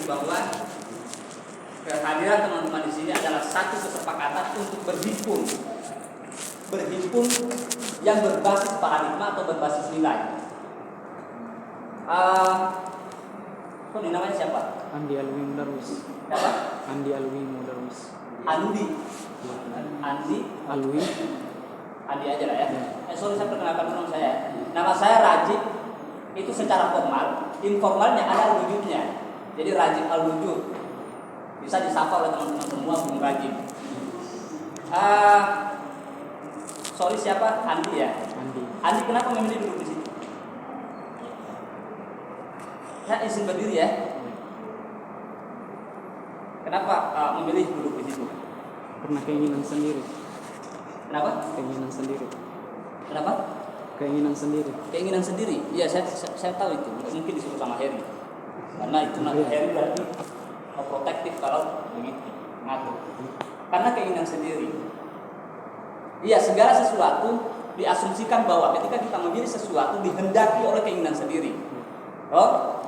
bahwa kehadiran teman-teman di sini adalah satu kesepakatan untuk berhimpun yang berbasis paradigma atau berbasis nilai. Ini namanya siapa? Andi Alwi Mudarwis. Siapa? Andi Alwi Mudarwis. Andi aja lah ya. Sorry, saya perkenalkan dulu saya. Nama saya Rajib. Itu secara formal, informalnya ada wujudnya. Jadi Rajib al-Wujud. Bisa disapa oleh teman-teman semua Bung Rajib. Sorry, siapa? Andi ya? Andi kenapa memilih duduk di situ? Saya izin berdiri ya. Kenapa memilih duduk di situ? Karena keinginan sendiri. Kenapa? Keinginan sendiri. Kenapa? Keinginan sendiri. Keinginan sendiri. Iya, saya tahu itu. Mungkin disuruh sama Heri. Karena itu nanti Heri berarti protektif kalau begitu ngatur. Karena keinginan sendiri. Iya, segala sesuatu diasumsikan bahwa ketika kita memilih sesuatu dihendaki oleh keinginan sendiri. Oh,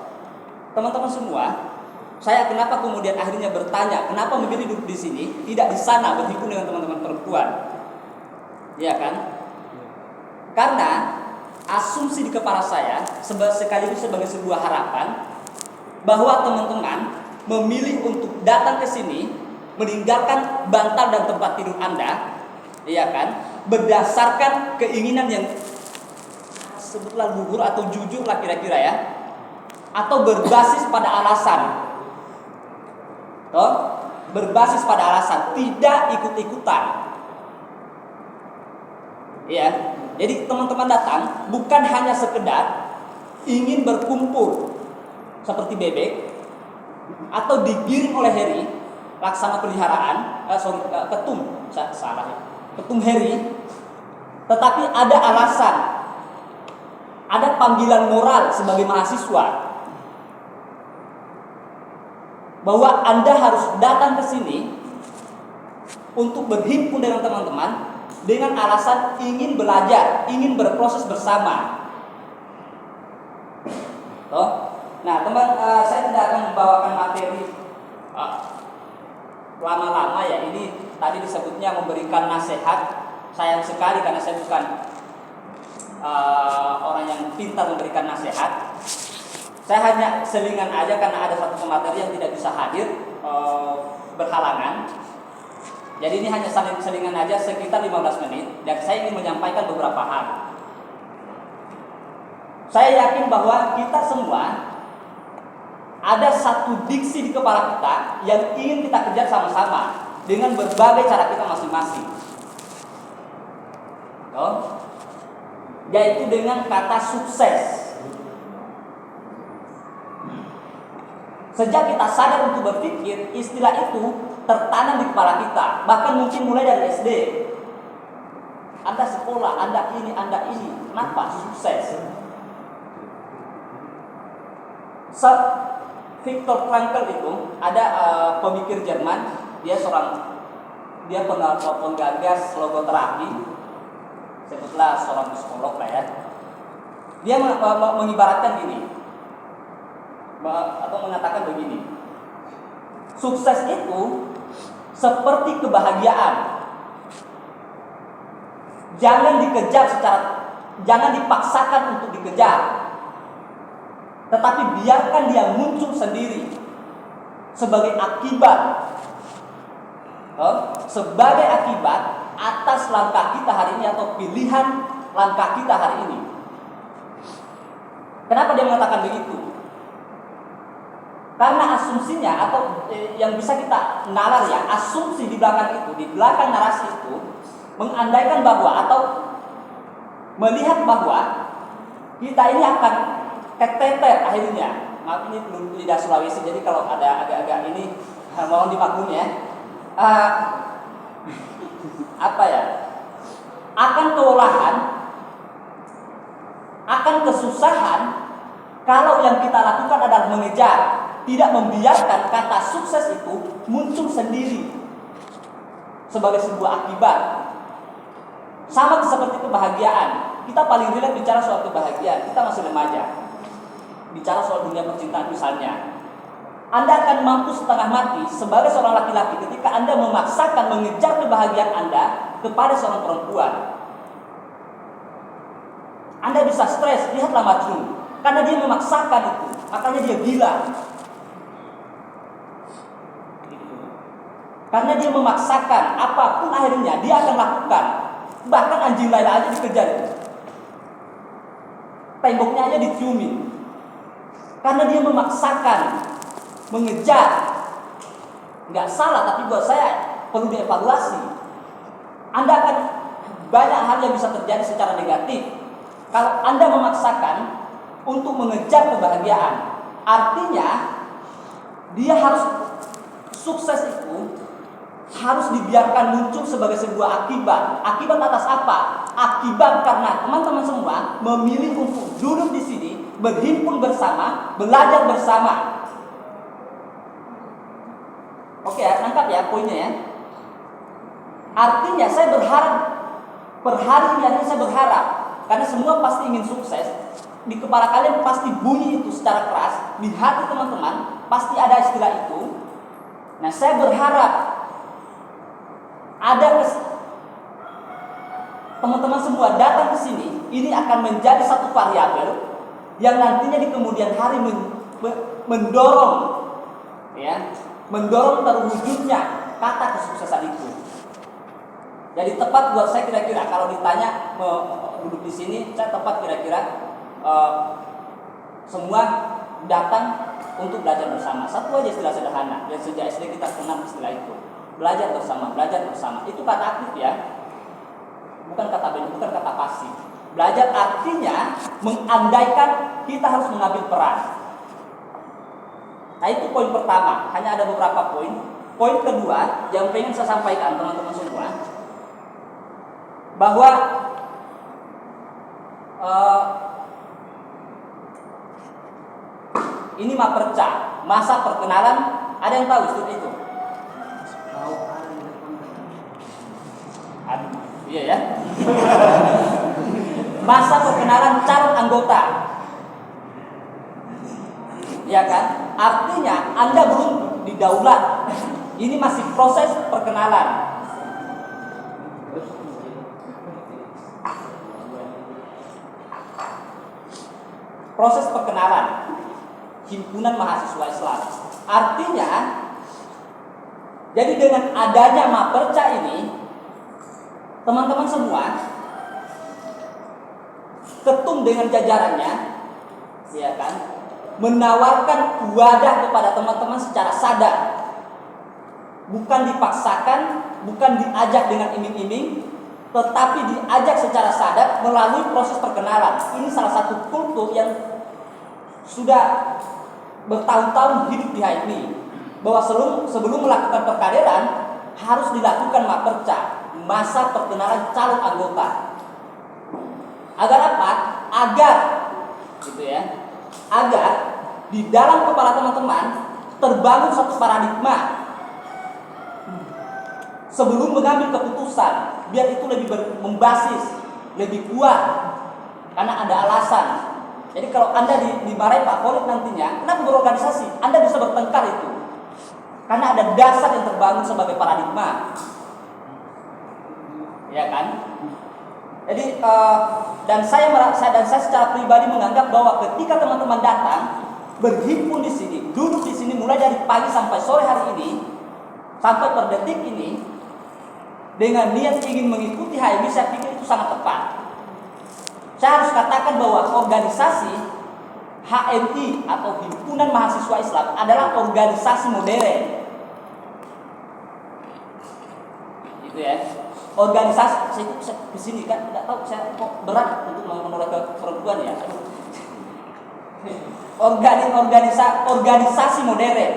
teman-teman semua, saya kenapa kemudian akhirnya bertanya, kenapa memilih duduk di sini, tidak di sana berhimpun dengan teman-teman perempuan? Iya kan? Karena asumsi di kepala saya sekaligus sebagai sebuah harapan bahwa teman-teman memilih untuk datang ke sini meninggalkan bantal dan tempat tidur Anda, iya kan? Berdasarkan keinginan yang sebutlah luhur atau jujur lah kira-kira ya, atau berbasis pada alasan. Berbasis pada alasan, tidak ikut-ikutan. Ya, jadi teman-teman datang bukan hanya sekedar ingin berkumpul seperti bebek atau digiring oleh Heri laksana peliharaan, ketum Heri, tetapi ada alasan, ada panggilan moral sebagai mahasiswa bahwa Anda harus datang ke sini untuk berhimpun dengan teman-teman dengan alasan ingin belajar, ingin berproses bersama. Nah, teman, saya tidak akan membawakan materi lama-lama ya. Ini tadi disebutnya memberikan nasihat. Sayang sekali karena saya bukan orang yang pintar memberikan nasihat. Saya hanya selingan aja karena ada satu pemateri yang tidak bisa hadir berhalangan. Jadi ini hanya selingan aja sekitar 15 menit dan saya ingin menyampaikan beberapa hal. Saya yakin bahwa kita semua ada satu diksi di kepala kita yang ingin kita kejar sama-sama dengan berbagai cara kita masing-masing. Yaitu dengan kata sukses. Sejak kita sadar untuk berpikir, istilah itu tertanam di kepala kita. Bahkan mungkin mulai dari SD. Anda sekolah, Anda ini. Kenapa? Sukses. Viktor Frankl itu ada pemikir Jerman. Dia penggagas logoterapi. Sebutlah seorang psikolog lah ya. Dia mengibaratkan gini. Atau mengatakan begini, sukses itu seperti kebahagiaan, jangan dipaksakan untuk dikejar, tetapi biarkan dia muncul sendiri sebagai akibat atas langkah kita hari ini atau pilihan langkah kita hari ini. Kenapa dia mengatakan begitu? Karena asumsinya atau yang bisa kita nalar ya, asumsi di belakang narasi itu mengandaikan bahwa atau melihat bahwa kita ini akan keteter akhirnya. Maaf, ini belum lidah Sulawesi, jadi kalau ada agak-agak ini mohon dimaklumi ya. Akan kewalahan, akan kesusahan kalau yang kita lakukan adalah mengejar, tidak membiarkan kata sukses itu muncul sendiri sebagai sebuah akibat. Sama seperti kebahagiaan. Kita paling relate bicara soal kebahagiaan. Kita masih remaja. Bicara soal dunia percintaan misalnya. Anda akan mampu setengah mati sebagai seorang laki-laki ketika Anda memaksakan mengejar kebahagiaan Anda kepada seorang perempuan. Anda bisa stres, lihatlah Majnun. Karena dia memaksakan itu, makanya dia gila. Karena dia memaksakan, apapun akhirnya dia akan lakukan. Bahkan anjing Laila aja dikejar itu. Temboknya aja diciumin. Karena dia memaksakan mengejar. Nggak salah, tapi buat saya perlu dievaluasi. Anda akan banyak hal yang bisa terjadi secara negatif kalau Anda memaksakan untuk mengejar kebahagiaan. Artinya dia harus sukses itu harus dibiarkan muncul sebagai sebuah akibat. Akibat atas apa? Akibat karena teman-teman semua memilih untuk duduk di sini, berhimpun bersama, belajar bersama. Oke ya, nangkap ya poinnya ya. Artinya saya berharap per hari ini saya berharap karena semua pasti ingin sukses. Di kepala kalian pasti bunyi itu secara keras, di hati teman-teman pasti ada istilah itu. Nah, saya berharap ada teman-teman semua datang ke sini, ini akan menjadi satu variabel yang nantinya di kemudian hari mendorong ya, mendorong terwujudnya kata kesuksesan itu. Jadi tepat buat saya kira-kira kalau ditanya duduk di sini, saya tepat kira-kira semua datang untuk belajar bersama. Satu aja istilah sederhana yang sejak SD kita kenal istilah itu. Belajar bersama, belajar bersama. Itu kata aktif ya. Bukan kata beda, bukan kata pasif. Belajar artinya mengandaikan kita harus mengambil peran. Nah, itu poin pertama. Hanya ada beberapa poin. Poin kedua yang pengen saya sampaikan teman-teman semua, bahwa ini Maperca, masa perkenalan. Ada yang tahu istilah itu? Iya ya. Masa perkenalan calon anggota. Ya kan? Artinya Anda belum didaulat. Ini masih proses perkenalan. Proses perkenalan Himpunan Mahasiswa Islam. Artinya, jadi dengan adanya Maperca ini, teman-teman semua ketum dengan jajarannya, ya kan, menawarkan wadah kepada teman-teman secara sadar, bukan dipaksakan, bukan diajak dengan iming-iming, tetapi diajak secara sadar melalui proses perkenalan. Ini salah satu kultur yang sudah bertahun-tahun hidup di HMI, bahwa sebelum melakukan perkaderan harus dilakukan Maperca, masa perkenalan calon anggota. Agar apa? Agar gitu ya. Agar di dalam kepala teman-teman terbangun satu paradigma sebelum mengambil keputusan, biar itu lebih membasis, lebih kuat karena ada alasan. Jadi kalau Anda dimarahi Pak Khalid nantinya, kenapa berorganisasi? Anda bisa bertengkar itu. Karena ada dasar yang terbangun sebagai paradigma. Ya kan? Jadi dan saya secara pribadi menganggap bahwa ketika teman-teman datang berhimpun di sini, duduk di sini mulai dari pagi sampai sore hari ini, sampai per detik ini, dengan niat ingin mengikuti HMI, saya pikir itu sangat tepat. Saya harus katakan bahwa organisasi HMI atau Himpunan Mahasiswa Islam adalah organisasi modern. Gitu ya. Organisasi, saya kesini kan tidak tahu, saya kok berat untuk menolak ke perempuan ya. Organisasi modern.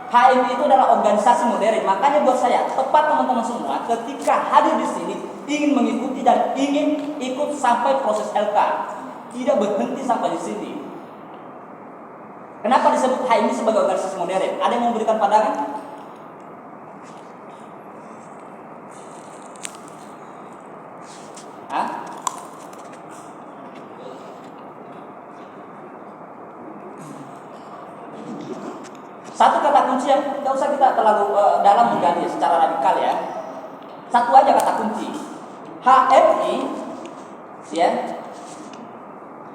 HMI itu adalah organisasi modern. Makanya buat saya tepat teman-teman semua ketika hadir di sini ingin mengikuti dan ingin ikut sampai proses LK, tidak berhenti sampai di sini. Kenapa disebut HMI sebagai organisasi modern? Ada yang memberikan pandangan? Hah? Satu kata kunci yang tidak usah kita terlalu dalam menggali secara radikal ya. Satu aja kata kunci. HMI, ya.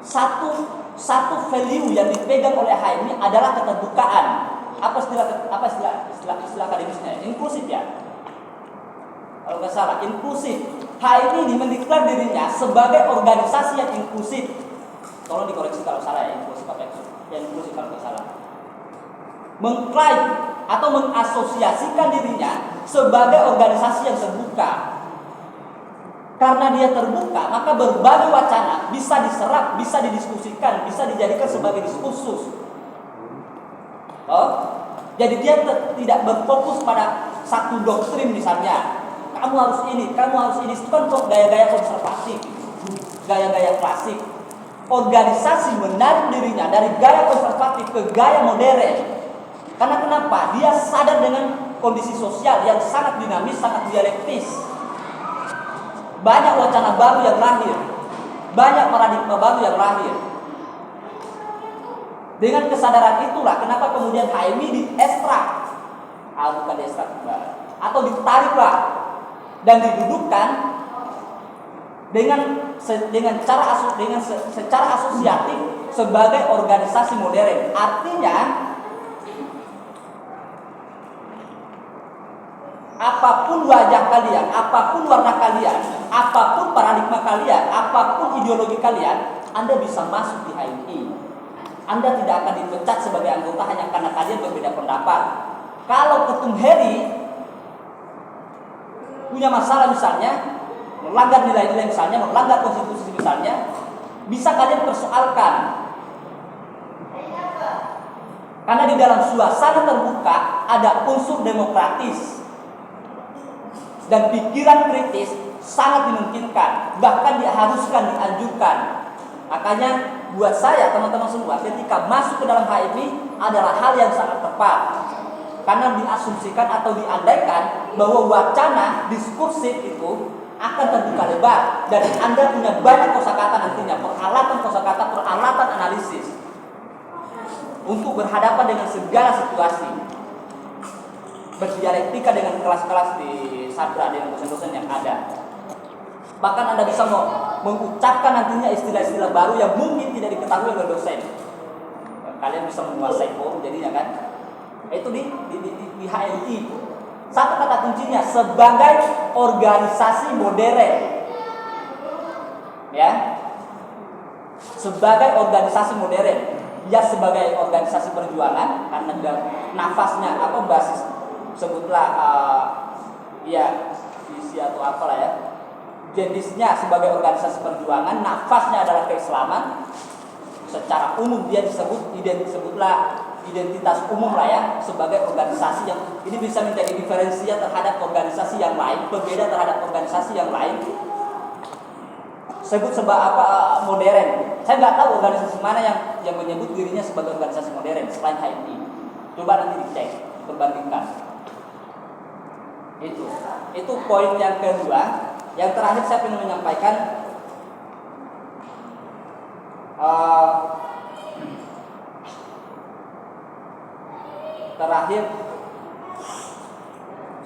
Satu value yang dipegang oleh HMI adalah keterbukaan. Apa istilah akademisnya? Inklusif ya. Kalau nggak salah, inklusif. HMI ini mendeklar dirinya sebagai organisasi yang inklusif. Tolong dikoreksi kalau salah ya, inklusif apa itu? Ya inklusif kalau nggak salah. Mengklaim atau mengasosiasikan dirinya sebagai organisasi yang terbuka. Karena dia terbuka, maka berbagai wacana bisa diserap, bisa didiskusikan, bisa dijadikan sebagai diskursus. Oh, jadi dia tidak berfokus pada satu doktrin misalnya. Kamu harus ini, kamu harus ini. Itu kan gaya-gaya konservatif, gaya-gaya klasik. Organisasi menarik dirinya dari gaya konservatif ke gaya modern. Karena kenapa? Dia sadar dengan kondisi sosial yang sangat dinamis, sangat dialektis. Banyak wacana baru yang lahir, banyak paradigma baru yang lahir. Dengan kesadaran itulah kenapa kemudian HMI diekstrak, bukan diekstrak, atau ditariklah dan didudukkan secara asosiatif sebagai organisasi modern. Artinya apapun wajah kalian, apapun warna kalian, apapun paradigma kalian, apapun ideologi kalian, Anda bisa masuk di HMI. Anda tidak akan dipecat sebagai anggota hanya karena kalian berbeda pendapat. Kalau Ketum Heri punya masalah misalnya, melanggar nilai-nilai misalnya, melanggar konstitusi misalnya, bisa kalian persoalkan. Karena di dalam suasana terbuka ada unsur demokratis. Dan pikiran kritis sangat dimungkinkan, bahkan diharuskan, dianjurkan. Makanya buat saya teman-teman semua, ketika masuk ke dalam HMI adalah hal yang sangat tepat. Karena diasumsikan atau diandaikan bahwa wacana diskursif itu akan terbuka lebar dan Anda punya banyak kosakata nantinya, peralatan kosakata, peralatan analisis untuk berhadapan dengan segala situasi. Berdialektika dengan kelas-kelas di Sabra, dengan dosen-dosen yang ada. Bahkan Anda bisa mengucapkan nantinya istilah-istilah baru yang mungkin tidak diketahui oleh dosen. Kalian bisa menguasai forum jadinya kan. Itu di HMI. Satu kata kuncinya sebagai organisasi modern. Ya. Sebagai organisasi modern. Ya sebagai organisasi perjuangan karena nafasnya basis sebutlah visi atau apalah ya. Jenisnya sebagai organisasi perjuangan, nafasnya adalah keislaman. Secara umum dia disebutlah identitas umum lah ya, sebagai organisasi yang ini bisa menjadi diferensial terhadap organisasi yang lain, berbeda terhadap organisasi yang lain. Sebut modern. Saya nggak tahu organisasi mana yang menyebut dirinya sebagai organisasi modern selain HMI. Coba nanti dicek, perbandingkan. Itu poin yang kedua. Yang terakhir saya ingin menyampaikan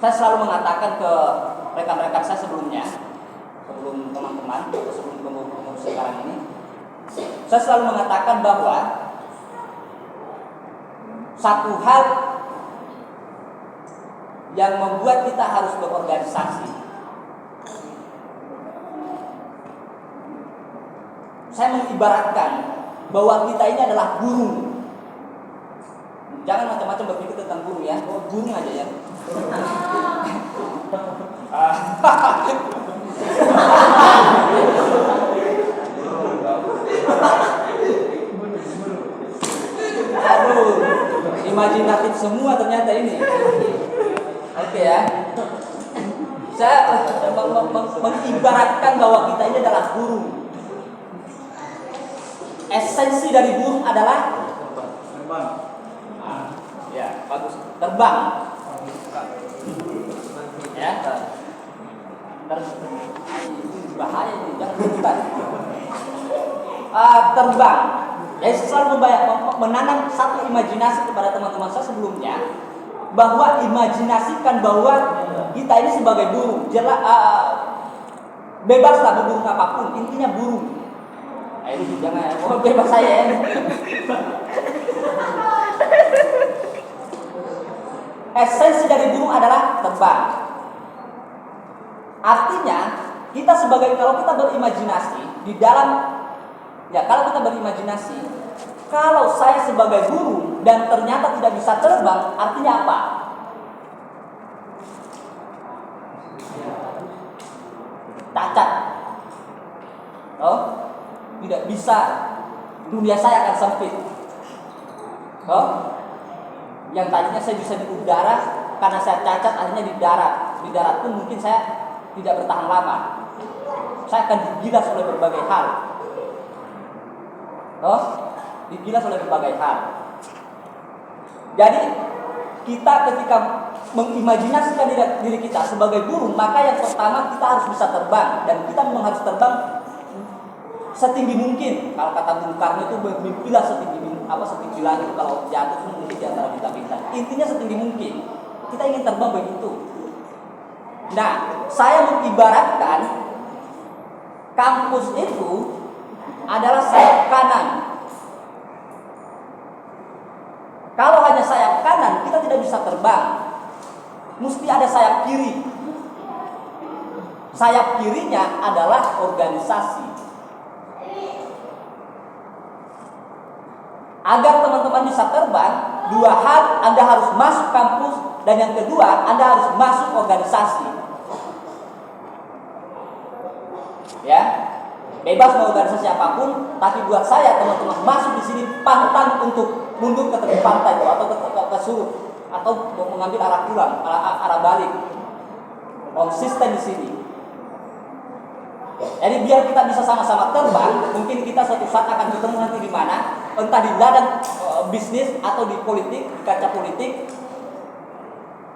saya selalu mengatakan ke rekan-rekan saya sebelum teman-teman atau sebelum pengurus sekarang ini, saya selalu mengatakan bahwa satu hal yang membuat kita harus berorganisasi. Saya mengibaratkan bahwa kita ini adalah burung. Jangan macam-macam berpikir tentang burung ya, burung aja ya. Aduh, imajinatif semua ternyata ini. Oke ya. Saya mengibaratkan bahwa kita ini adalah burung. Esensi dari burung adalah terbang. Ya, bagus. Terbang. Ya. Bahaya ini, jangan lupa. Terbang. Jadi selalu menanam satu imajinasi kepada teman-teman saya sebelumnya, bahwa imajinasikan bahwa kita ini sebagai burung, bebaslah berburung apapun, intinya burung. Ayo jangan bebas saya. Esensi dari burung adalah terbang. Artinya kita kalau kita berimajinasi di dalam kalau kita berimajinasi, kalau saya sebagai burung dan ternyata tidak bisa terbang, artinya apa? Cacat. Oh, tidak bisa. Dunia saya akan sempit. Oh, yang tadinya saya bisa di udara, karena saya cacat, akhirnya di darat. Di darat pun mungkin saya tidak bertahan lama. Saya akan digilas oleh berbagai hal. Digilas oleh berbagai hal. Jadi kita ketika mengimajinasikan diri kita sebagai burung, maka yang pertama kita harus bisa terbang, dan kita memang harus terbang setinggi mungkin. Kalau kata Bung Karno itu bermimpilah setinggi langit, kalau jatuh pun mungkin di antara bintang-bintang. Intinya setinggi mungkin. Kita ingin terbang begitu. Nah, saya mengibaratkan kampus itu adalah sayap kanan. Kalau hanya sayap kanan, kita tidak bisa terbang. Mesti ada sayap kiri. Sayap kirinya adalah organisasi. Agar teman-teman bisa terbang, dua hal: Anda harus masuk kampus, dan yang kedua, Anda harus masuk organisasi. Ya, bebas mau organisasi apapun, tapi buat saya teman-teman masuk di sini pantang untuk mundur ke tepi pantai atau ke surut atau mengambil arah pulang, arah balik. Konsisten di sini. Jadi biar kita bisa sama-sama terbang, mungkin kita suatu saat akan ketemu nanti di mana, entah di ladang bisnis atau di politik, di kancah politik,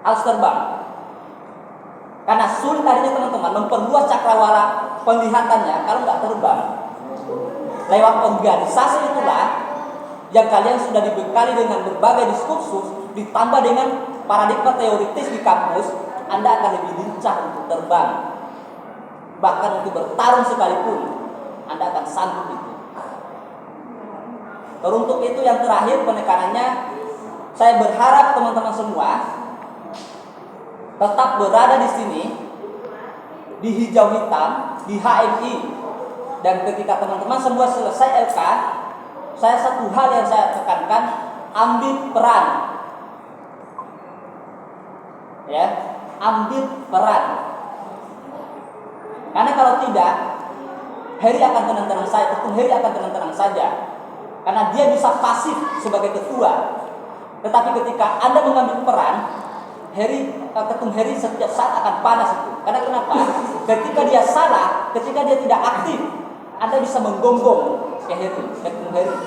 harus terbang. Karena sulit tadinya teman-teman memperluas cakrawala penglihatannya kalau nggak terbang. Lewat organisasi itulah yang kalian sudah dibekali dengan berbagai diskursus, ditambah dengan paradigma teoritis di kampus, Anda akan lebih lincah untuk terbang. Bahkan untuk bertarung sekalipun, Anda akan sanggup itu. Teruntuk itu yang terakhir penekanannya, saya berharap teman-teman semua tetap berada di sini, di hijau hitam, di HMI. Dan ketika teman-teman semua selesai LK, saya satu hal yang saya tekankan, ambil peran. Ya, ambil peran. Karena kalau tidak, Heri akan tenang-tenang saja, Ketum Heri akan tenang-tenang saja. Karena dia bisa pasif sebagai ketua. Tetapi ketika Anda mengambil peran, Ketum Heri setiap saat akan panas itu. Karena kenapa? Ketika dia salah, ketika dia tidak aktif, Anda bisa menggonggong Ketum Heri.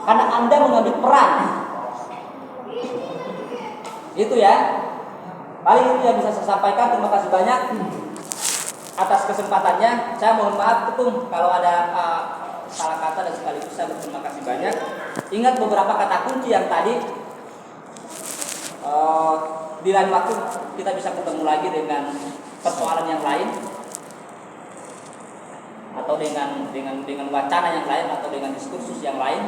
Karena Anda mengambil peran. Itu ya. Paling itu yang bisa saya sampaikan. Terima kasih banyak atas kesempatannya. Saya mohon maaf Ketum kalau ada salah kata, dan sekaligus saya berterima kasih banyak. Ingat beberapa kata kunci yang tadi. Di lain waktu kita bisa ketemu lagi dengan persoalan yang lain, atau dengan wacana yang lain, atau dengan diskursus yang lain.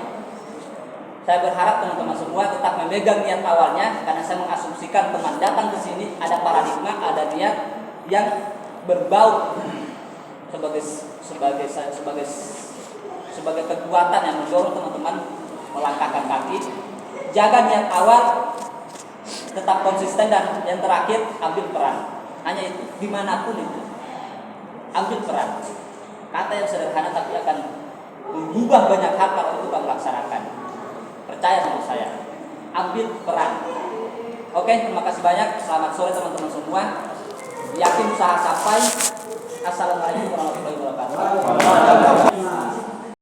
Saya berharap teman-teman semua tetap memegang niat awalnya, karena saya mengasumsikan teman datang ke sini ada paradigma, ada niat yang berbau sebagai kekuatan yang mendorong teman-teman melangkahkan kaki. Jaga niat awal, tetap konsisten, dan yang terakhir ambil peran. Hanya itu, dimanapun itu ambil peran. Kata yang sederhana tapi akan mengubah banyak hal kalau itu kamu laksanakan. Percaya sama saya, ambil peran. Oke, terima kasih banyak. Selamat sore teman-teman semua. Yakin usaha sampai. Assalamualaikum warahmatullahi wabarakatuh.